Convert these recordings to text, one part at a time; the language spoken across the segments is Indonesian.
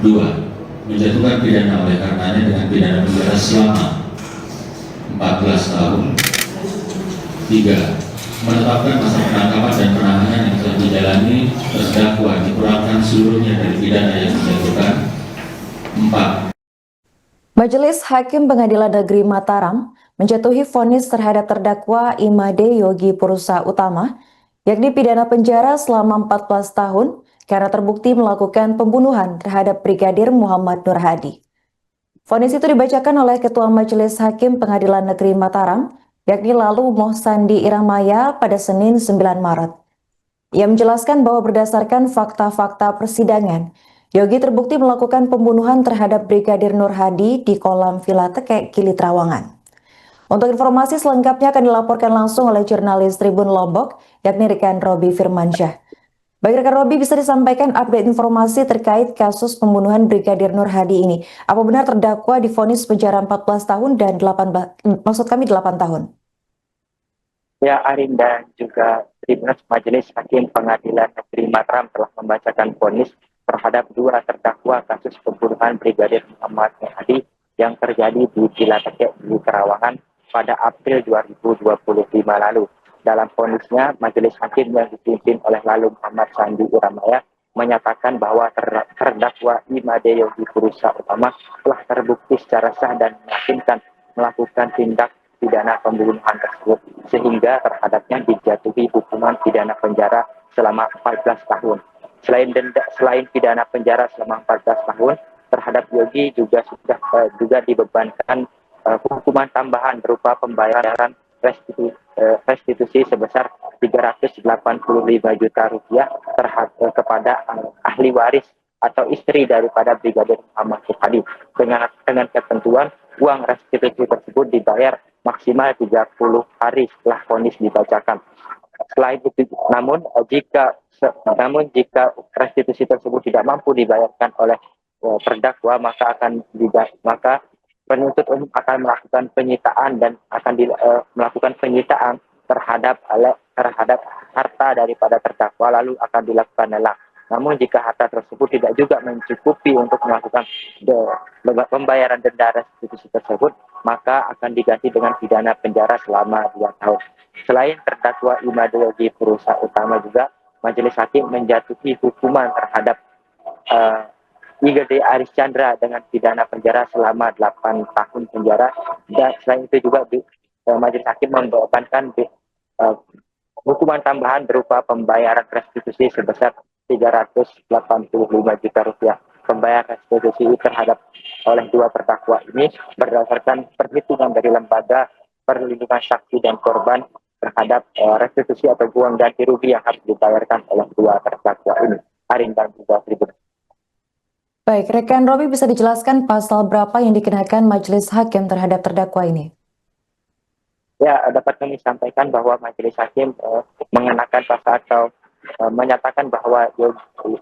Dua, menjatuhkan pidana oleh karenanya dengan pidana penjara selama 14 tahun. Tiga, menetapkan masa penangkapan dan penahanan yang telah dijalani terdakwa dikurangkan seluruhnya dari pidana yang dijatuhkan. Empat, Majelis Hakim Pengadilan Negeri Mataram menjatuhi vonis terhadap terdakwa Imade Yogi Purusa Utama, yakni pidana penjara selama 14 tahun karena terbukti melakukan pembunuhan terhadap Brigadir Muhammad Nur Hadi. Vonis itu dibacakan oleh Ketua Majelis Hakim Pengadilan Negeri Mataram, yakni Lalu Mohsandi Iramaya pada Senin 9 Maret. Ia menjelaskan bahwa berdasarkan fakta-fakta persidangan, Yogi terbukti melakukan pembunuhan terhadap Brigadir Nur Hadi di kolam Villa Tekek, Gili Trawangan. Untuk informasi selengkapnya akan dilaporkan langsung oleh jurnalis Tribun Lombok, yakni rekan Robi Firmansyah. Baik rekan Robi, bisa disampaikan update informasi terkait kasus pembunuhan Brigadir Nur Hadi ini. Apa benar terdakwa divonis penjara 14 tahun dan 8 tahun? Ya, Arin dan juga Tribunus Majelis Hakim Pengadilan Negeri Mataram telah membacakan vonis terhadap dua terdakwa kasus pembunuhan Brigadir Muhammad Nur Hadi yang terjadi di Villa Tekek di Terawangan pada April 2025 lalu. Dalam vonisnya, Majelis Hakim yang dipimpin oleh Lalu Muhammad Sandi Iramaya menyatakan bahwa terdakwa Imade Yogi Purusa Utama telah terbukti secara sah dan meyakinkan melakukan tindak pidana pembunuhan tersebut, sehingga terhadapnya dijatuhi hukuman pidana penjara selama 14 tahun. Selain pidana penjara selama 14 tahun, terhadap Yogi juga sudah dibebankan hukuman tambahan berupa pembayaran restitusi sebesar 385 juta rupiah kepada ahli waris atau istri daripada Brigadir Muhammad Nur Hadi, dengan ketentuan uang restitusi tersebut dibayar maksimal 30 hari setelah vonis dibacakan. Selain itu, namun jika restitusi tersebut tidak mampu dibayarkan oleh terdakwa, maka penuntut umum akan melakukan penyitaan dan akan melakukan penyitaan terhadap harta daripada terdakwa, lalu akan dilakukan lelang. Namun jika harta tersebut tidak juga mencukupi untuk melakukan pembayaran denda restitusi tersebut, maka akan diganti dengan pidana penjara selama 2 tahun. Selain terdakwa Imade Yogi Purusa Utama, juga Majelis Hakim menjatuhi hukuman terhadap Igede Aris Chandra dengan pidana penjara selama 8 tahun penjara, dan selain itu juga Majelis Hakim membebankan hukuman tambahan berupa pembayaran restitusi sebesar 385 juta rupiah. Pembayaran restitusi terhadap oleh dua terdakwa ini berdasarkan perhitungan dari Lembaga Perlindungan Saksi dan Korban terhadap restitusi atau uang ganti rugi yang harus dibayarkan oleh dua terdakwa ini. Arin dan juga Tribun. Baik, rekan Robi, bisa dijelaskan pasal berapa yang dikenakan Majelis Hakim terhadap terdakwa ini? Ya, dapat kami sampaikan bahwa Majelis Hakim mengenakan pasal atau menyatakan bahwa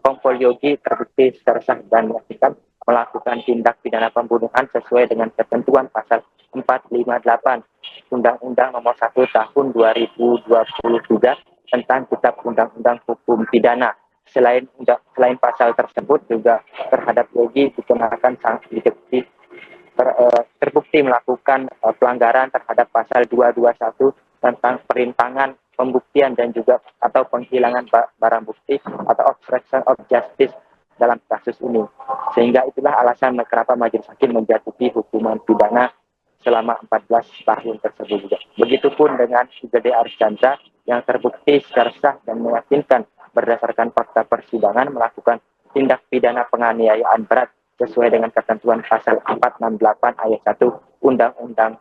Kompol Yogi terbukti secara sah dan meyakinkan melakukan tindak pidana pembunuhan sesuai dengan ketentuan pasal 458 Undang-Undang Nomor 1 Tahun 2023 tentang Kitab Undang-Undang Hukum Pidana. Selain pasal tersebut, juga terhadap Yogi dikenakan sanksi terbukti melakukan pelanggaran terhadap pasal 221 tentang perintangan pembuktian dan juga atau penghilangan barang bukti atau obstruction of justice dalam kasus ini. Sehingga itulah alasan kenapa Majelis Hakim menjatuhi hukuman pidana selama 14 tahun tersebut juga. Begitupun dengan Igede Aris Chandra yang terbukti secara sah dan meyakinkan berdasarkan fakta persidangan melakukan tindak pidana penganiayaan berat sesuai dengan ketentuan pasal 468 ayat 1 Undang-Undang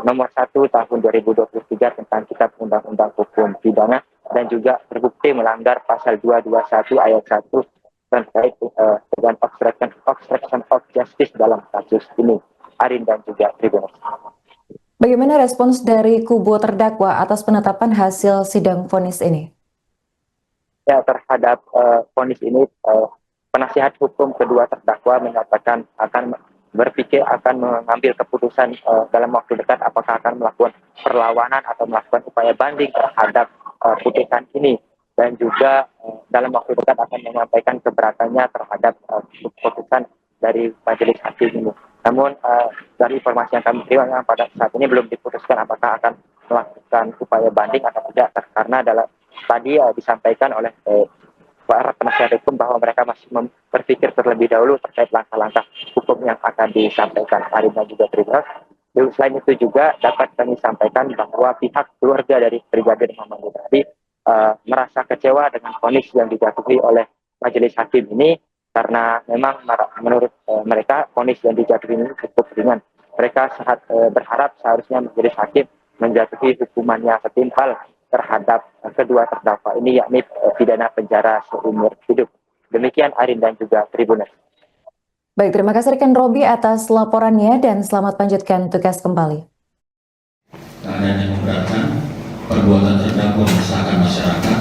Nomor 1 Tahun 2023 tentang Kitab Undang-Undang Hukum Pidana, dan juga terbukti melanggar pasal 221 ayat 1 terkait dengan obstruction of justice dalam kasus ini. Arin dan juga Tribunus. Bagaimana respons dari kubu terdakwa atas penetapan hasil sidang vonis ini? Ya, terhadap vonis ini, penasihat hukum kedua terdakwa menyatakan akan mengambil keputusan dalam waktu dekat apakah akan melakukan perlawanan atau melakukan upaya banding terhadap putusan ini. dan juga dalam waktu dekat akan menyampaikan keberatannya terhadap keputusan dari majelis hakim ini. Namun dari informasi yang kami terima memang pada saat ini belum diputuskan apakah akan melakukan upaya banding atau tidak, karena tadi disampaikan oleh para penasihat hukum bahwa mereka masih berpikir terlebih dahulu terkait langkah-langkah hukum yang akan disampaikan. Arina juga terima. Selain itu juga dapat kami sampaikan bahwa pihak keluarga dari Brigadir Muhammad Hadi merasa kecewa dengan vonis yang dijatuhi oleh majelis hakim ini, karena memang menurut mereka vonis yang dijatuhi ini cukup ringan. Mereka sangat berharap seharusnya majelis hakim menjatuhi hukuman yang setimpal terhadap kedua terdakwa ini, yakni pidana penjara seumur hidup. Demikian Arin dan juga Tribuners. Baik, terima kasih rekan Robi atas laporannya dan selamat lanjutkan tugas kembali. Keadaan yang memberatkan, perbuatan terdakwa meresahkan masyarakat,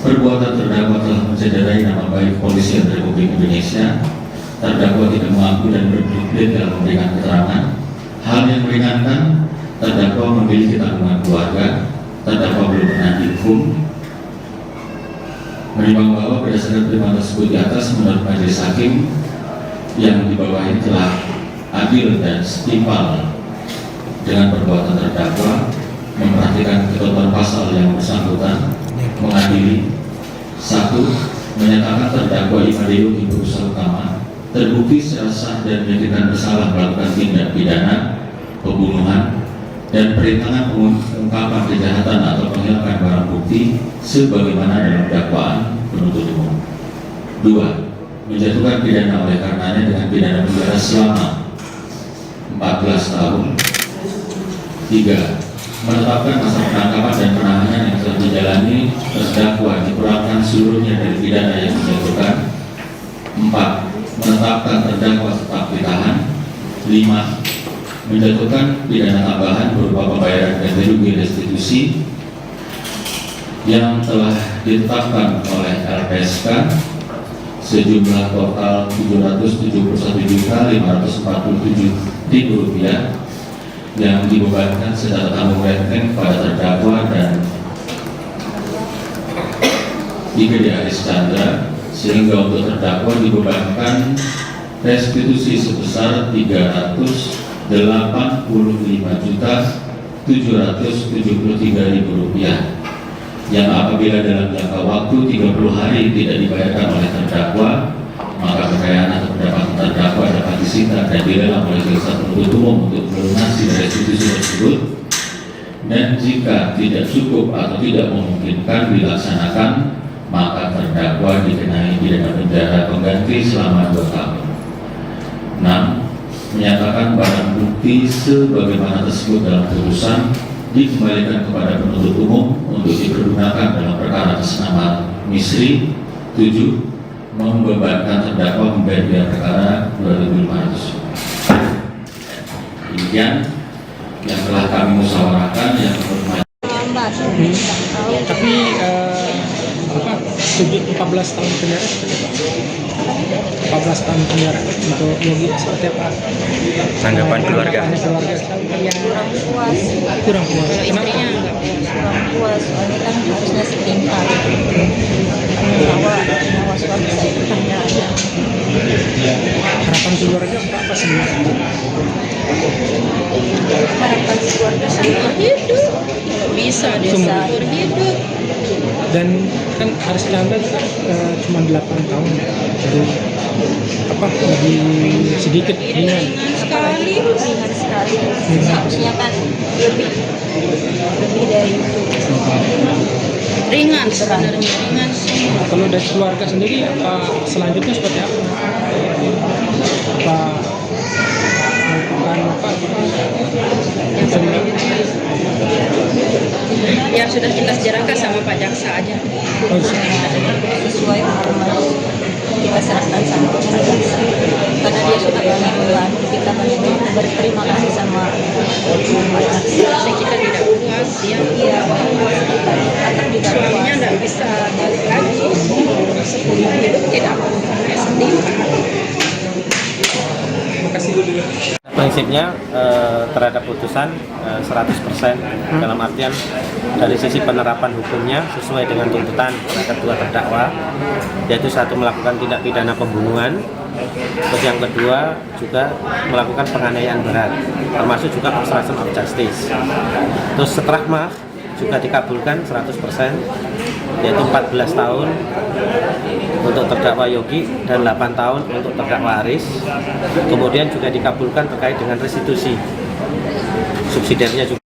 perbuatan terdakwa telah mencederai nama baik Kepolisian Republik Indonesia, terdakwa tidak mengaku dan berbelit dalam memberikan keterangan. Hal yang meringankan, terdakwa memiliki tanggungan keluarga, terdakwa belum pernah dihukum. Menimbang bahwa berdasarkan pertimbangan tersebut di atas, menurut majelis hakim yang di bawah ini telah adil dan setimpal dengan perbuatan terdakwa, memperhatikan ketentuan pasal yang bersangkutan, mengadili. 1. Menyatakan terdakwa Imadeyo Purusa Utama terbukti secara sah dan meyakinkan bersalah melakukan tindak pidana pembunuhan dan perintangan pengungkapan kejahatan atau penghilangan barang bukti sebagaimana dalam dakwaan penuntut umum. 2. Menjatuhkan pidana oleh karenanya dengan pidana penjara selama 14 tahun. 3. Menetapkan masa penangkapan dan penahanan yang telah dijalani terdakwa dikurangkan seluruhnya dari pidana yang dijatuhkan. 4. Menetapkan terdakwa tetap ditahan. 5. Menjatuhkan pidana tambahan berupa pembayaran ganti rugi restitusi yang telah ditetapkan oleh LPSK sejumlah total Rp771.547.000 yang dibebankan secara tanggung renteng kepada terdakwa dan IGD Aris Chandra, sehingga untuk terdakwa dibebankan restitusi sebesar Rp385.773.000 yang apabila dalam jangka waktu 30 hari tidak dibayarkan oleh terdakwa, maka kekayaan atau pendapatan terdakwa dapat disita dan dilelang oleh jaksa penuntut umum untuk melunasi restitusi tersebut. Dan jika tidak cukup atau tidak memungkinkan dilaksanakan, maka terdakwa dikenai pidana penjara pengganti selama 2 tahun. 6. Menyatakan barang bukti sebagaimana tersebut dalam putusan dikembalikan kepada penuntut umum untuk dipergunakan dalam perkara atas nama Misri. 7. Membebankan terdakwa membayar biaya perkara Rp2.500. Demikian yang telah kami musyawarahkan yang menurut tapi 14 tahun penjara seperti apa? 14 tahun penjara untuk Yogi seperti apa? Tanggapan keluarga. Kurang puas. Istrinya kurang puas, soalnya kan harusnya setimpal. Bahwa suami saya itu hanya ada. Harapan keluarga apa sebenarnya? Harapan keluarga seumur hidup, kalau bisa seumur hidup. Dan kan Aris Chandra cuma 8 tahun, jadi lebih sedikit ringan sekali. Harusnya kan lebih dari itu. Ringan sebenarnya, ringan semua. Kalau dari keluarga sendiri apa selanjutnya seperti apa? Yang sudah jelas jeraka sama Pak Jaksa aja. Sesuai hukuman kita serahkan sama Pak Jaksa. Karena dia sudah membantu kita berterima kasih sama Pak Jaksa. Kita tidak puas, dia suaminya tidak bisa balik lagi. Seumur hidup tidak setimpal. Terima kasih. prinsipnya terhadap putusan 100% dalam artian dari sisi penerapan hukumnya sesuai dengan tuntutan kedua terdakwa, yaitu satu melakukan tindak pidana pembunuhan, terus yang kedua juga melakukan penganiayaan berat, termasuk juga obstruction of justice. Terus setelah juga dikabulkan 100%, yaitu 14 tahun untuk terdakwa Yogi dan 8 tahun untuk terdakwa Aris. Kemudian juga dikabulkan terkait dengan restitusi subsidiarnya juga.